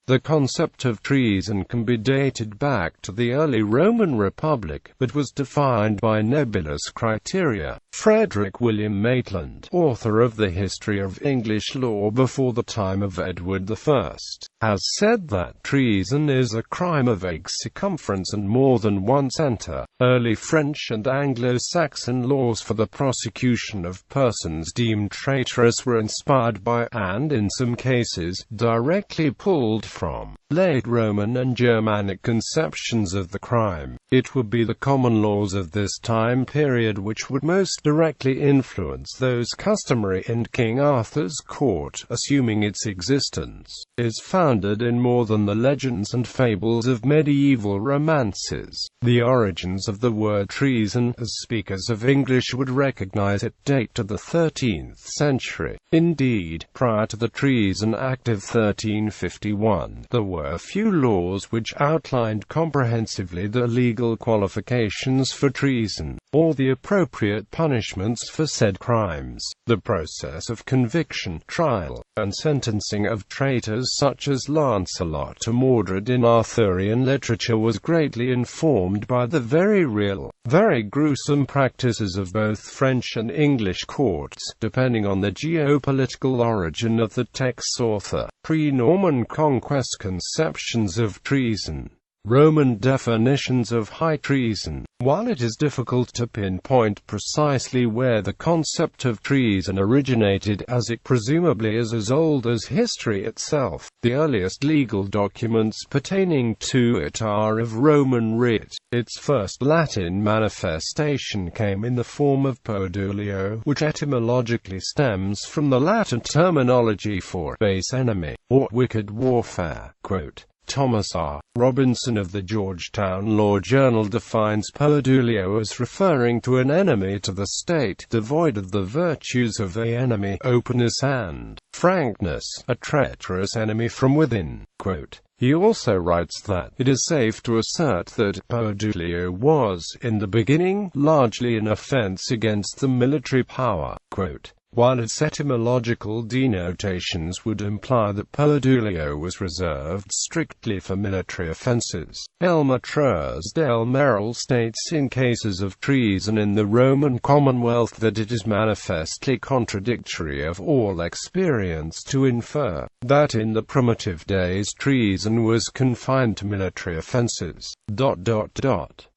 The concept of treason can be dated back to the early Roman Republic, but was defined by nebulous criteria. Frederic William Maitland, author of the History of English Law before the time of Edward I, has said that treason is a crime of vague circumference and more than one center. Early French and Anglo-Saxon laws for the prosecution of persons deemed traitorous were inspired by, and in some cases, directly pulled from, late Roman and Germanic conceptions of the crime. It would be the common laws of this time period which would most directly influence those customary in King Arthur's court, assuming its existence is founded in more than the legends and fables of medieval romances. The origins of the word treason, as speakers of English would recognize it, date to the 13th century. Indeed, prior to the Treason Act of 1351, there were few laws which outlined comprehensively the legal qualifications for treason, or the appropriate punishments for said crimes. The process of conviction, trial, and sentencing of traitors such as Lancelot or Mordred in Arthurian literature was greatly informed by the very real, very gruesome practices of both French and English courts, depending on the geopolitical origin of the text's author. Pre-Norman conquest conceptions of treason. Roman definitions of high treason. While it is difficult to pinpoint precisely where the concept of treason originated, as it presumably is as old as history itself, the earliest legal documents pertaining to it are of Roman writ. Its first Latin manifestation came in the form of podulio, which etymologically stems from the Latin terminology for base enemy, or wicked warfare. Quote, Thomas R. Robinson of the Georgetown Law Journal defines podulio as referring to an enemy to the state, devoid of the virtues of the enemy, openness and frankness, a traitorous enemy from within. Quote, he also writes that it is safe to assert that podulio was, in the beginning, largely an offense against the military power. Quote, while its etymological denotations would imply that podulio was reserved strictly for military offences. Elmer Truesdale Merrill states in cases of treason in the Roman Commonwealth that it is manifestly contradictory of all experience to infer that in the primitive days treason was confined to military offences.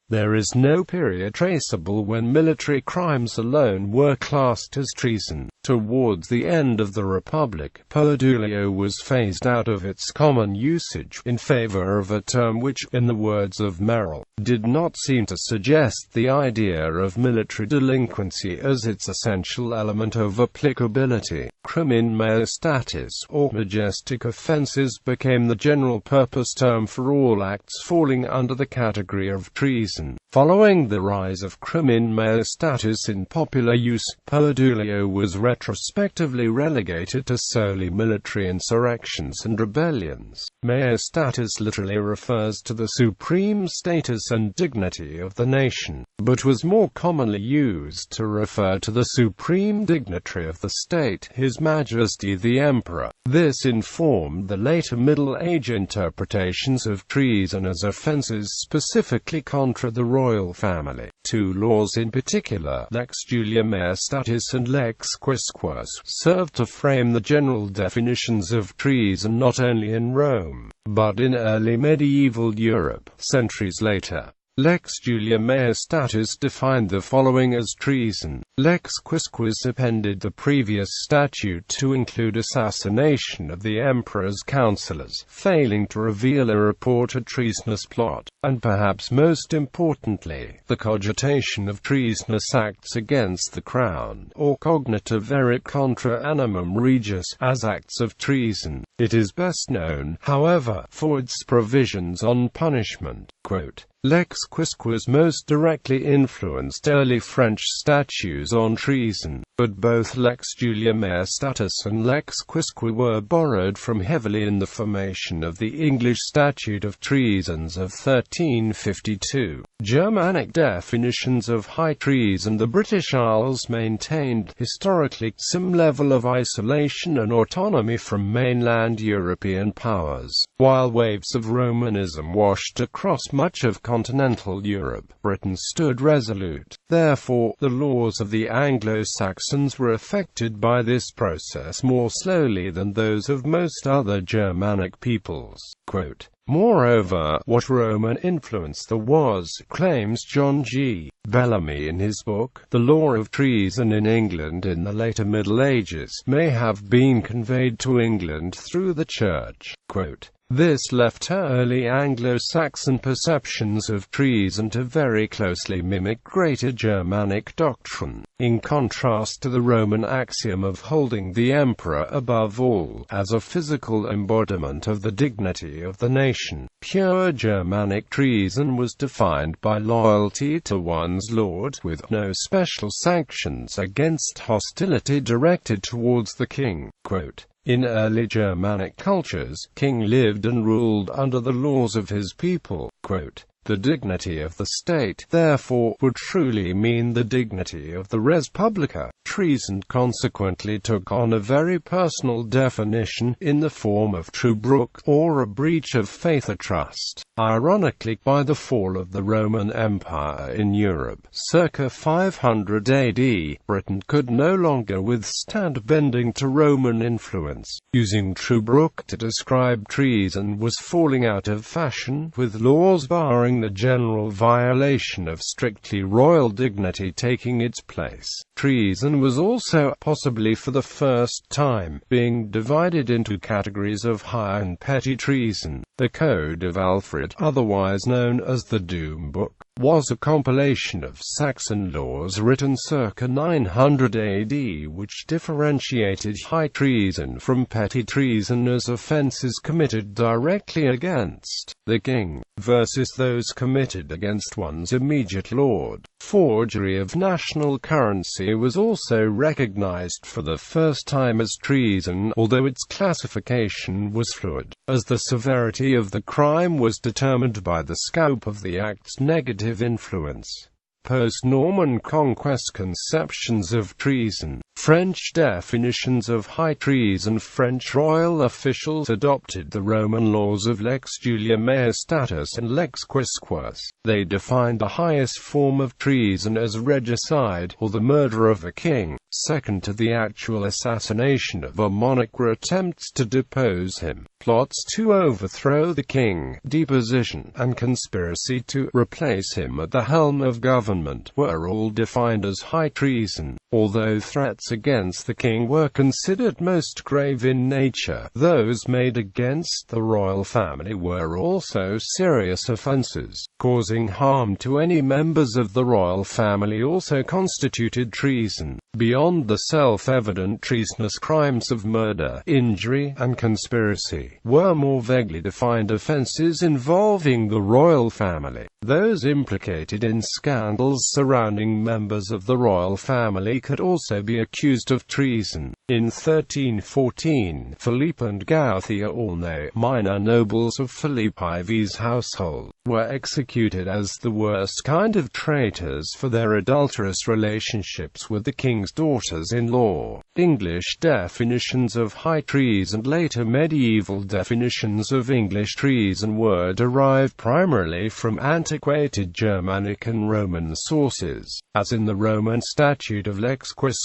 There is no period traceable when military crimes alone were classed as treason. Towards the end of the Republic, podulio was phased out of its common usage, in favor of a term which, in the words of Merrill, did not seem to suggest the idea of military delinquency as its essential element of applicability. Crimen majestatis, or majestic offences, became the general-purpose term for all acts falling under the category of treason. Following the rise of crimen majestatis in popular use, podulio was retrospectively relegated to solely military insurrections and rebellions. Majestatis literally refers to the supreme status and dignity of the nation, but was more commonly used to refer to the supreme dignitary of the state, His Majesty the Emperor. This informed the later Middle Age interpretations of treason as offences specifically contra the royal family. Two laws in particular, Lex Julia Majestatis and Lex Quisquus, served to frame the general definitions of treason not only in Rome, but in early medieval Europe. Centuries later, Lex Julia Majestatis defined the following as treason. Lex Quisquus appended the previous statute to include assassination of the emperor's councillors, failing to reveal or report a treasonous plot, and perhaps most importantly, the cogitation of treasonous acts against the crown, or cognitive erit contra animum regis, as acts of treason. It is best known, however, for its provisions on punishment. Quote, Lex Quisquus most directly influenced early French statutes on treason. but both Lex Julia Maestatis and Lex Quisque were borrowed from heavily in the formation of the English Statute of Treasons of 1352. Germanic definitions of high treason. The British Isles maintained, historically, some level of isolation and autonomy from mainland European powers. While waves of Romanism washed across much of continental Europe, Britain stood resolute. Therefore, the laws of the Anglo-Saxons were affected by this process more slowly than those of most other Germanic peoples. Quote, "Moreover, what Roman influence there was," claims John G. Bellamy in his book, "The Law of Treason in England in the later Middle Ages, may have been conveyed to England through the Church." Quote, "This left her early Anglo-Saxon perceptions of treason to very closely mimic Greater Germanic doctrine, in contrast to the Roman axiom of holding the emperor above all, as a physical embodiment of the dignity of the nation. Pure Germanic treason was defined by loyalty to one's lord, with no special sanctions against hostility directed towards the king." Quote, "In early Germanic cultures, king lived and ruled under the laws of his people." Quote, "The dignity of the state, therefore, would truly mean the dignity of the res publica." Treason consequently took on a very personal definition, in the form of trubruc, or a breach of faith or trust. Ironically, by the fall of the Roman Empire in Europe, circa 500 AD, Britain could no longer withstand bending to Roman influence. Using trubruc to describe treason was falling out of fashion, with laws barring the general violation of strictly royal dignity taking its place. Treason was also, possibly for the first time, being divided into categories of high and petty treason. The Code of Alfred, otherwise known as the Doom Book, was a compilation of Saxon laws written circa 900 AD which differentiated high treason from petty treason as offences committed directly against the king, versus those committed against one's immediate lord. Forgery of national currency was also recognized for the first time as treason, although its classification was fluid, as the severity of the crime was determined by the scope of the act's negative influence. Post-Norman conquest conceptions of treason. French definitions of high treason. French royal officials adopted the Roman laws of Lex Julia Maestatis and Lex Quisque. They defined the highest form of treason as regicide, or the murder of a king, second to the actual assassination of a monarch or attempts to depose him. Plots to overthrow the king, deposition, and conspiracy to replace him at the helm of government were all defined as high treason. Although threats against the king were considered most grave in nature, those made against the royal family were also serious offences. Causing harm to any members of the royal family also constituted treason. Beyond the self-evident treasonous crimes of murder, injury, and conspiracy, were more vaguely defined offences involving the royal family. Those implicated in scandals surrounding members of the royal family could also be accused of treason. In 1314, Philippe and Gauthia, all minor nobles of Philippi V's household, were executed as the worst kind of traitors for their adulterous relationships with the king's daughters-in-law. English definitions of high treason. Later medieval definitions of English treason were derived primarily from antiquated Germanic and Roman sources, as in the Roman statute of Lex Quisque.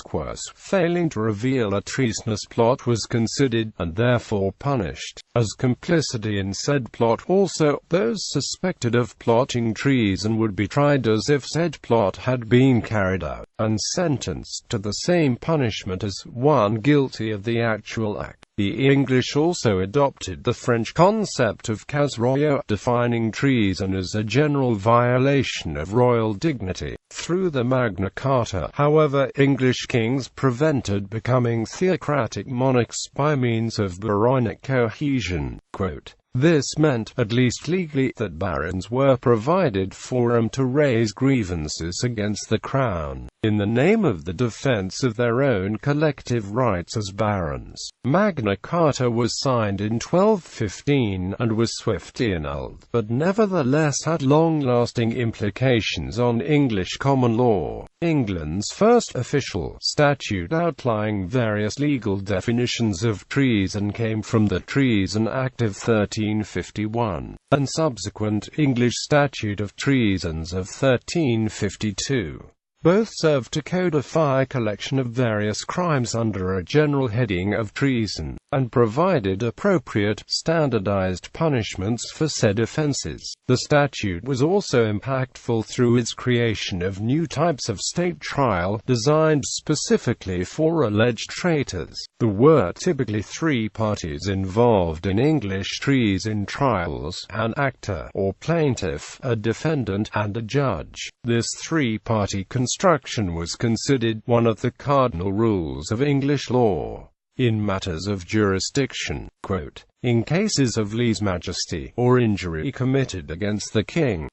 Failing to reveal a treasonous plot was considered, and therefore punished, as complicity in said plot. Also, those suspected of plotting treason would be tried as if said plot had been carried out, and sentenced to the same punishment as one guilty of the actual act. The English also adopted the French concept of casse royale, defining treason as a general violation of royal dignity. through the Magna Carta. However, English kings prevented becoming theocratic monarchs by means of baronic cohesion. Quote, "This meant, at least legally, that barons were provided forum to raise grievances against the crown, in the name of the defense of their own collective rights as barons." Magna Carta was signed in 1215, and was swiftly annulled, but nevertheless had long-lasting implications on English common law. England's first official statute outlining various legal definitions of treason came from the Treason Act of 1351, and subsequent English Statute of Treasons of 1352. Both served to codify a collection of various crimes under a general heading of treason, and provided appropriate, standardized punishments for said offenses. The statute was also impactful through its creation of new types of state trial, designed specifically for alleged traitors. There were typically three parties involved in English treason trials: an actor, or plaintiff, a defendant, and a judge. This three-party construction was considered one of the cardinal rules of English law. In matters of jurisdiction, quote, "In cases of lèse-majesty, or injury committed against the king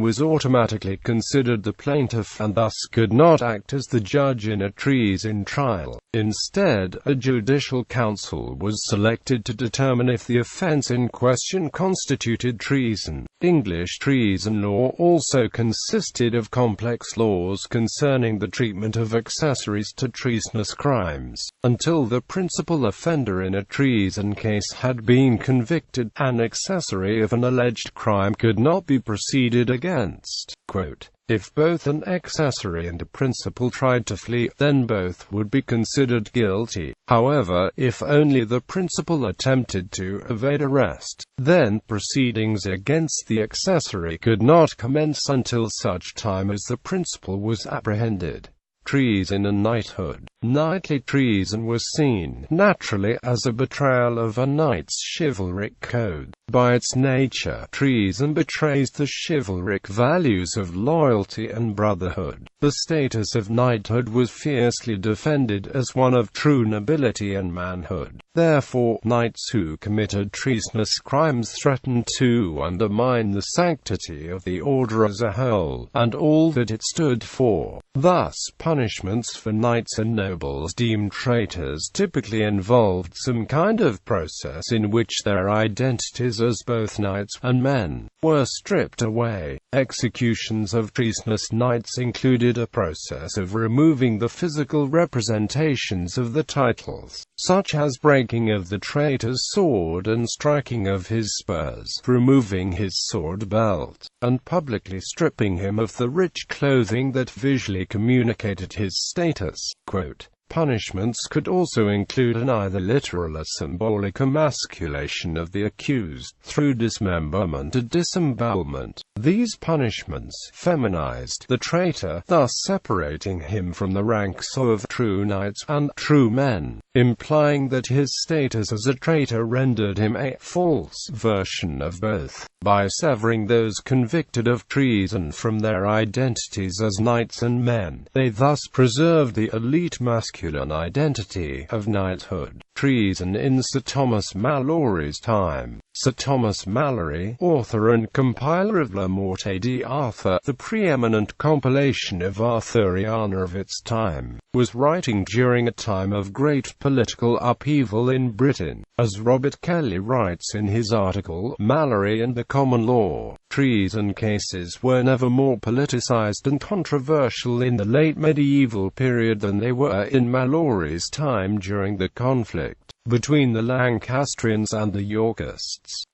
was automatically considered the plaintiff, and thus could not act as the judge in a treason trial. Instead, a judicial council was selected to determine if the offense in question constituted treason." English treason law also consisted of complex laws concerning the treatment of accessories to treasonous crimes. Until the principal offender in a treason case had been convicted, an accessory of an alleged crime could not be proceeded against. Quote, "If both an accessory and a principal tried to flee, then both would be considered guilty. However, if only the principal attempted to evade arrest, then proceedings against the accessory could not commence until such time as the principal was apprehended." Treason and knighthood. Knightly treason was seen, naturally, as a betrayal of a knight's chivalric code. By its nature, treason betrays the chivalric values of loyalty and brotherhood. The status of knighthood was fiercely defended as one of true nobility and manhood. Therefore, knights who committed treasonous crimes threatened to undermine the sanctity of the order as a whole, and all that it stood for. Thus, punishments for knights and nobles deemed traitors typically involved some kind of process in which their identities as both knights and men were stripped away. Executions of treasonous knights included a process of removing the physical representations of the titles, such as breaking of the traitor's sword and striking of his spurs, removing his sword belt, and publicly stripping him of the rich clothing that visually communicated his status. Quote, "Punishments could also include an either literal or symbolic emasculation of the accused, through dismemberment or disembowelment. These punishments feminized the traitor, thus separating him from the ranks of true knights and true men, implying that his status as a traitor rendered him a false version of both. By severing those convicted of treason from their identities as knights and men, they thus preserved the elite masculine identity of knighthood." Treason in Sir Thomas Malory's time. Sir Thomas Malory, author and compiler of La Morte d'Arthur, the preeminent compilation of Arthurian of its time, was writing during a time of great political upheaval in Britain. As Robert Kelly writes in his article, Malory and the Common Law, treason cases were never more politicized and controversial in the late medieval period than they were in Malory's time during the conflict between the Lancastrians and the Yorkists.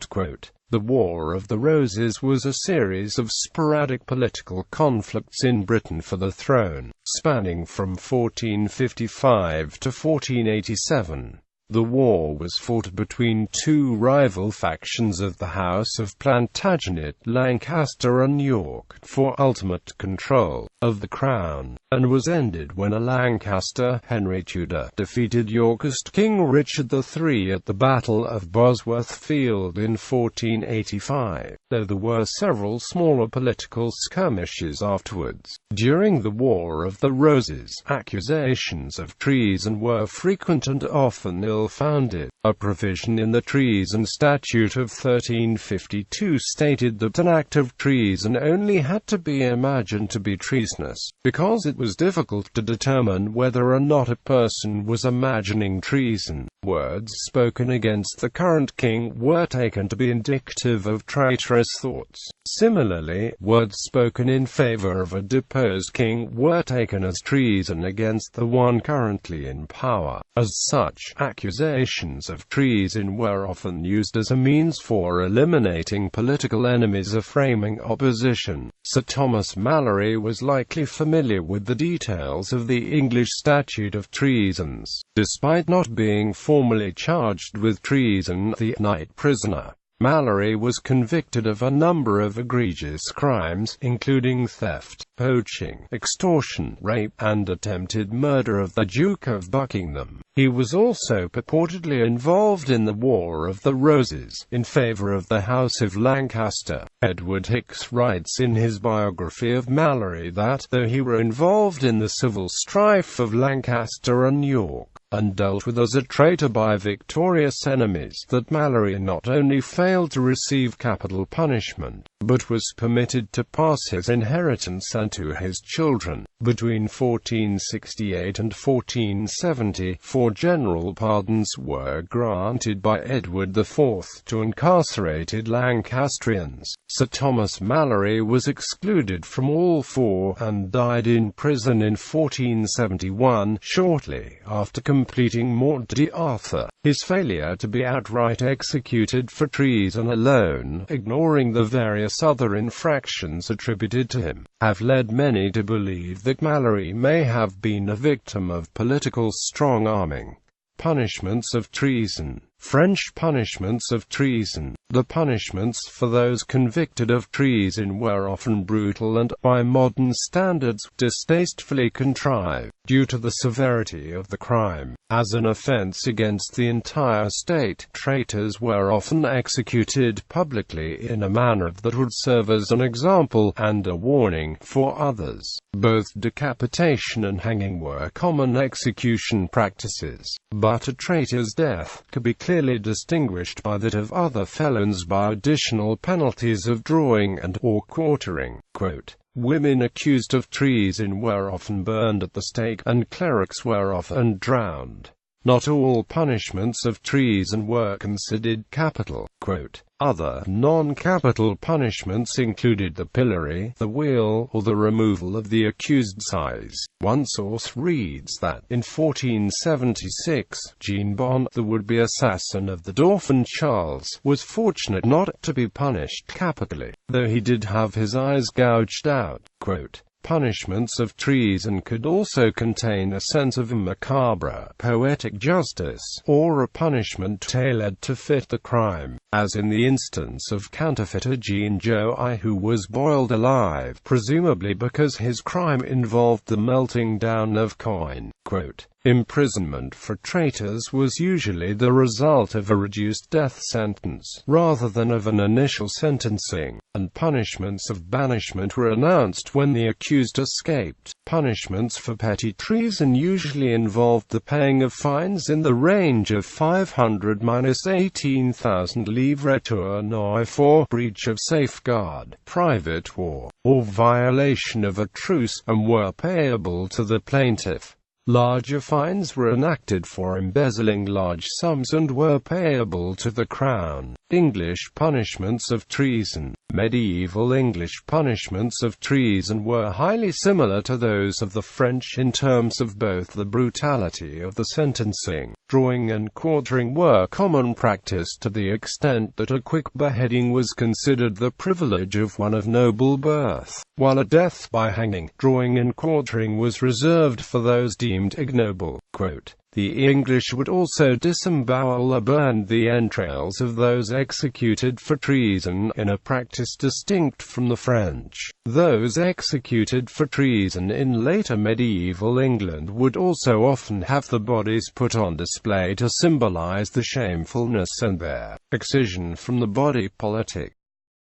Quote, "The War of the Roses was a series of sporadic political conflicts in Britain for the throne, spanning from 1455 to 1487. The war was fought between two rival factions of the House of Plantagenet, Lancaster and York, for ultimate control of the crown, and was ended when a Lancaster, Henry Tudor, defeated Yorkist King Richard III at the Battle of Bosworth Field in 1485, though there were several smaller political skirmishes afterwards. During the War of the Roses, accusations of treason were frequent and often ill-founded. A provision in the Treason Statute of 1352 stated that an act of treason only had to be imagined to be treasonous, because it was difficult to determine whether or not a person was imagining treason. Words spoken against the current king were taken to be indicative of traitorous thoughts. Similarly, words spoken in favor of a deposed king were taken as treason against the one currently in power. As such, accusations of treason were often used as a means for eliminating political enemies or framing opposition. Sir Thomas Malory was likely familiar with the details of the English Statute of Treasons. Despite not being formally charged with treason, the night prisoner Malory was convicted of a number of egregious crimes, including theft, poaching, extortion, rape, and attempted murder of the Duke of Buckingham. He was also purportedly involved in the War of the Roses, in favor of the House of Lancaster. Edward Hicks writes in his biography of Malory that, though he were involved in the civil strife of Lancaster and York, and dealt with as a traitor by victorious enemies, that Malory not only failed to receive capital punishment, but was permitted to pass his inheritance on to his children. Between 1468 and 1470, 4 general pardons were granted by Edward IV to incarcerated Lancastrians. Sir Thomas Malory was excluded from all 4, and died in prison in 1471, shortly after completing Morte d'Arthur. His failure to be outright executed for treason alone, ignoring the various other infractions attributed to him, have led many to believe that Malory may have been a victim of political strong-arming. Punishments of treason. French punishments of treason. The punishments for those convicted of treason were often brutal and, by modern standards, distastefully contrived, due to the severity of the crime. As an offense against the entire state, traitors were often executed publicly in a manner that would serve as an example and a warning for others. Both decapitation and hanging were common execution practices, but a traitor's death could be clearly distinguished by that of other felons by additional penalties of drawing and or quartering. Quote, women accused of treason were often burned at the stake, and clerics were often drowned. Not all punishments of treason were considered capital. Quote, other non-capital punishments included the pillory, the wheel, or the removal of the accused size. One source reads that, in 1476, Jean Bon, the would-be assassin of the Dauphin Charles, was fortunate not to be punished capitally, though he did have his eyes gouged out. Quote, punishments of treason could also contain a sense of macabre, poetic justice, or a punishment tailored to fit the crime, as in the instance of counterfeiter Jean Joy, who was boiled alive, presumably because his crime involved the melting down of coin. Quote, imprisonment for traitors was usually the result of a reduced death sentence, rather than of an initial sentencing, and punishments of banishment were announced when the accused escaped. Punishments for petty treason usually involved the paying of fines in the range of 500–18,000 livres tournois for breach of safeguard, private war, or violation of a truce, and were payable to the plaintiff. Larger fines were enacted for embezzling large sums and were payable to the Crown. English punishments of treason. Medieval English punishments of treason were highly similar to those of the French in terms of both the brutality of the sentencing. Drawing and quartering were common practice to the extent that a quick beheading was considered the privilege of one of noble birth, while a death by hanging, drawing and quartering was reserved for those deemed ignoble. Quote, The English would also disembowel or burn the entrails of those executed for treason, in a practice distinct from the French. Those executed for treason in later medieval England would also often have the bodies put on display to symbolize the shamefulness and their excision from the body politic.